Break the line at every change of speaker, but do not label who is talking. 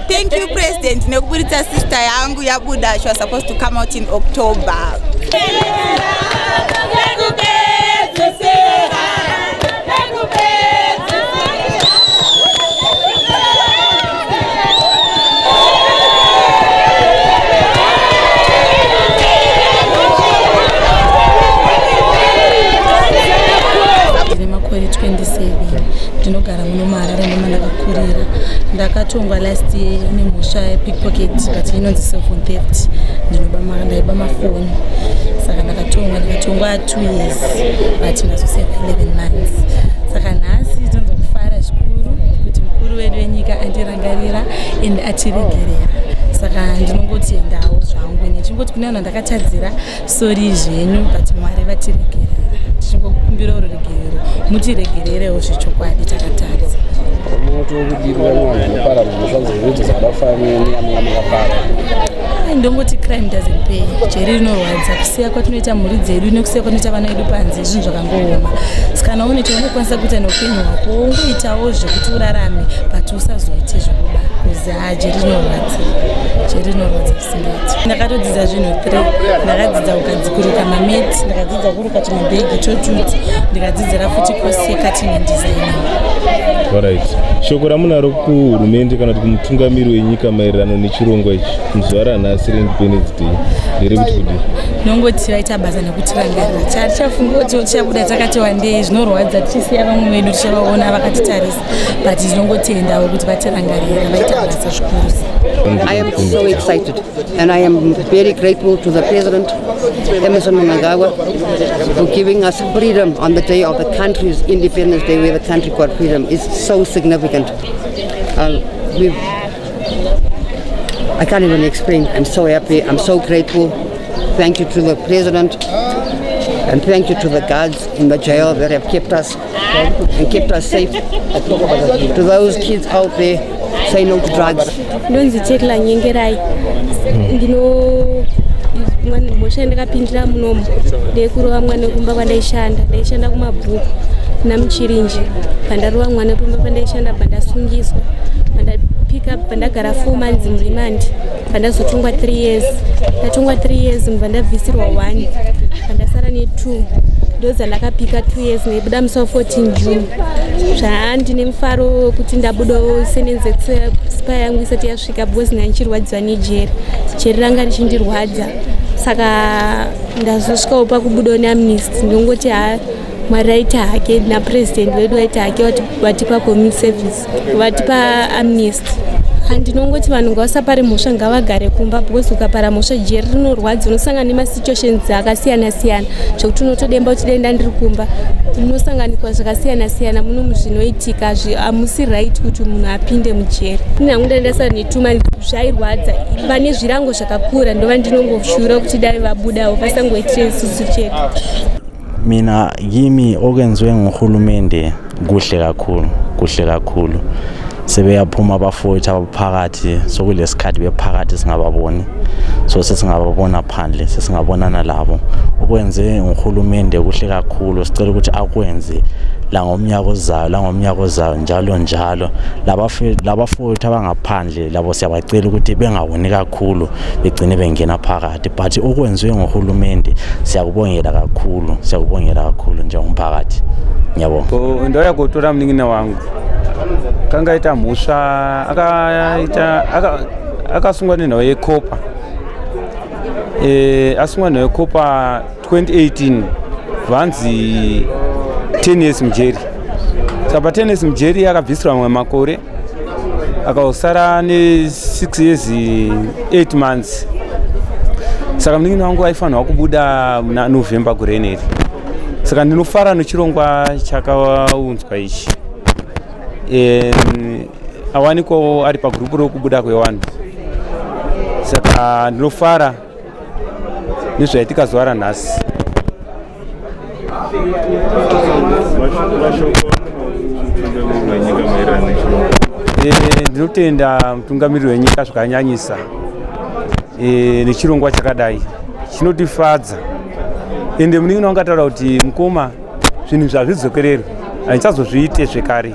Thank you President nekuburitsa sister yangu yabuda. She was supposed to come out in October.
Ndinogara muno muHarare ndakakura. Ndakatongwa last year nemhosva yepickpocket but inonzi cell phone theft. Ndaiba mafoni saka ndakatongwa 2 years but ndazoseva 11 months. Saka nhasi tonza kufara zvikuru kuti mukuru wedu wenyika andirangarira ende atiregerera. Saka ndinongoti endawo zvangu nechingoti kune vanhu ndakatadzira sori zvenyu but Mwari vatiregerera. Tichingokumbira ruregerero mutiregererewo zvechokwadi takatadza. Ndongoti crime doesn't pay. Jeri rinorwadza kusiya kwatinoita mhuri dzedu nekusiya kwatinoita vana vedu panze zvinhu zvakangooma. Saka unoita unokwanisa kuita neupenyu hwako ungoitawo zvekuti urarame but usazoite zvokuba kuzi jeri rinorwadza. Jeri rinorwadza kusingaiti. Ndakatodzidza zvinhu 3. Ndakadzidza kugadzikuruka mameti, ndakadzidza kuruka tumabhegi totuti, ndikadzidzira futi kosi cutting and designing.
Alright. Shoko ramunaro kuhurumende kana kuti kumutungamiri wenyika maererano nechirongwa ichi muzuva ranhasi reIndependence Day nderekuti kudii?
Nongoti vaita basa nekutirangarira. Tichafunga kuti tichabuda takati wandei zvinorwadza tichisiya vamwe vedu tichavaona vakatitarisa but tinongotendawo kuti vatirangarira vaita basa zvikuru.
I am so excited and I am very grateful to the President, Emmerson Mnangagwa, for giving us freedom on the day of the country's Independence Day, where the country got freedom. Is so significant. I can't even explain. I'm so happy. I'm so grateful. Thank you to the President and thank you to the guards in the jail that have kept us and kept us safe. To those kids out there, say no to drugs.
Ndonzi Tekla Nyengerai. Mhosva ndakapindira munomu ndekurova mwana kumba ndaishanda kumabhuku namuchirinji pandarova mwana kumba pandaishanda pandasungiswa pandapika pandagara 4 months murimandi pandazotongwa 3 years ndatongwa 3 years mubva ndabvisirwa 1 pandasara ne2 ndozandakapika 2 years neibuda musi wa 14 June zvandine mufaro kuti ndabudawo senenze sipa yangu isati yasvika because ndanchirwadziwa nejeri jeri ranga richindirwadza saka ndazosvikawo pakubudawo neamnesty ndongoti Mwari aita hake napresident wedu aita hake watipa community service watipa amnesty. Handinongoti vanhu ngavasapare mhosva ngavagare kumba because ukapara mhosva jeri rinorwadza unosangana nemasituations akasiyana siyana zvekuti unotodemba kuti denda ndiri kumba unosanganikwa zvakasiyana siyana muno zvinoitika hamusi right kuti munhu apinde mujeri. Nangu ndandasara ne2 months zvairwadza pane zvirango zvakakura ndova ndinongoshura kuti dai vabudawo vasangoitire isusu chete.
Mina yimi okwenziwe nguhulumende kuhle kakhulu sebeyaphuma abafowethu abaphakathi sokulesikhathi bephakathi singababoni so sesingababona phandle sesingabonana labo okwenze nguhulumende kuhle kakhulu sicela ukuthi akwenze la ngomnyaka ozayo njalo labafowethu abangaphandle labo siyabacela ukuthi bengawoni kakhulu begcine bengena phakathi but okwenziwe nguhulumende siyakubongela kakhulu njengomphakathi. Ngiyabonga.
Ndoya kutora mningina wangu kangaita mhosva akasungwa nenhau yekopa asungwa nenhau yekopa 2018 vanzi 10 years mujeri saka 10 years mujeri akabvisirwa mamwe makore akasara ne6 years 8 months saka mningina wangu aifanirwa kubuda muna November gore rineri saka ndinofara nechirongwa chakaunzwa ichi awanikwawo ari pagrupu rokubuda kwevanhu saka ndinofara nezvaitika zuva ranhasi. Ndinotenda mutungamiriri wenyika zvakanyanyisa nechirongwa chakadai chinotifadza ende muningi wangataura kuti mukoma zvinhu zvazvidzokererwa haichazozviite zvekare.